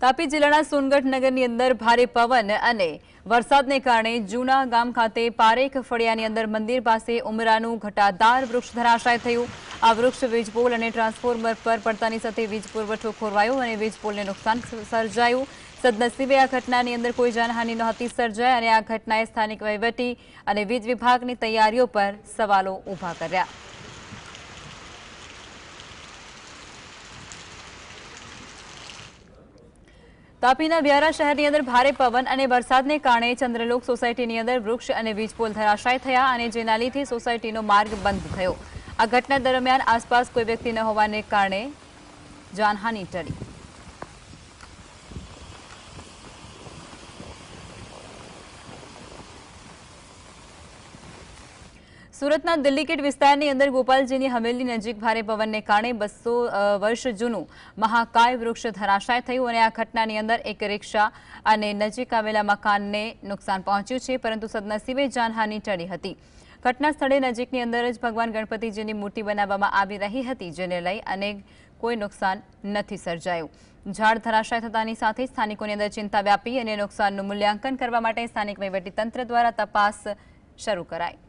તાપી જિલ્લાના સોનગઢ નગરની અંદર ભારે પવન અને વરસાદને કારણે જૂના ગામ ખાતે પારેખ ફળિયાની અંદર મંદિર પાસે ઉમરાનું ઘટાદાર વૃક્ષ ધરાશાય થયું। આ વૃક્ષ વીજપોલ અને ટ્રાન્સફોર્મર પર પડતાની સાથે વીજ પુરવઠો ખોરવાયો અને વીજપોલને નુકસાન સર્જાયું। સદનસીબે આ ઘટનાની અંદર કોઈ જાનહાનિ નહોતી સર્જાઈ અને આ ઘટનાએ સ્થાનિક વહીવટી અને વીજ વિભાગની તૈયારીઓ પર સવાલો ઊભા કર્યા। તાપીના વ્યારા શહેરની અંદર ભારે પવન અને વરસાદને કારણે ચંદ્રલોક સોસાયટીની અંદર વૃક્ષ અને વીજપોલ ધરાશાય થયા અને જેના લીધે સોસાયટીનો માર્ગ બંધ થયો। આ ઘટના દરમિયાન આસપાસ કોઈ વ્યક્તિ ન હોવાને કારણે જાનહાનિ ટળી। સુરતના દિલ્હીગેટ વિસ્તારની અંદર ગોપાલજીની હવેલી નજીક ભારે પવનને કારણે 200 વર્ષ જૂનું મહાકાય વૃક્ષ ધરાશાય થયું અને આ ઘટનાની અંદર એક રિક્ષા અને નજીક આવેલા મકાનને નુકસાન પહોંચ્યું છે, પરંતુ સદનસીબે જાનહાનિ ટળી હતી। ઘટના સ્થળે નજીકની અંદર જ ભગવાન ગણપતિજીની મૂર્તિ બનાવવામાં આવી રહી હતી, જેને લઈ અને કોઈ નુકસાન નથી સર્જાયું। ઝાડ ધરાશાય થતાની સાથે સ્થાનિકોની અંદર ચિંતા વ્યાપી અને નુકસાનનું મૂલ્યાંકન કરવા માટે સ્થાનિક વહીવટીતંત્ર દ્વારા તપાસ શરૂ કરાઈ।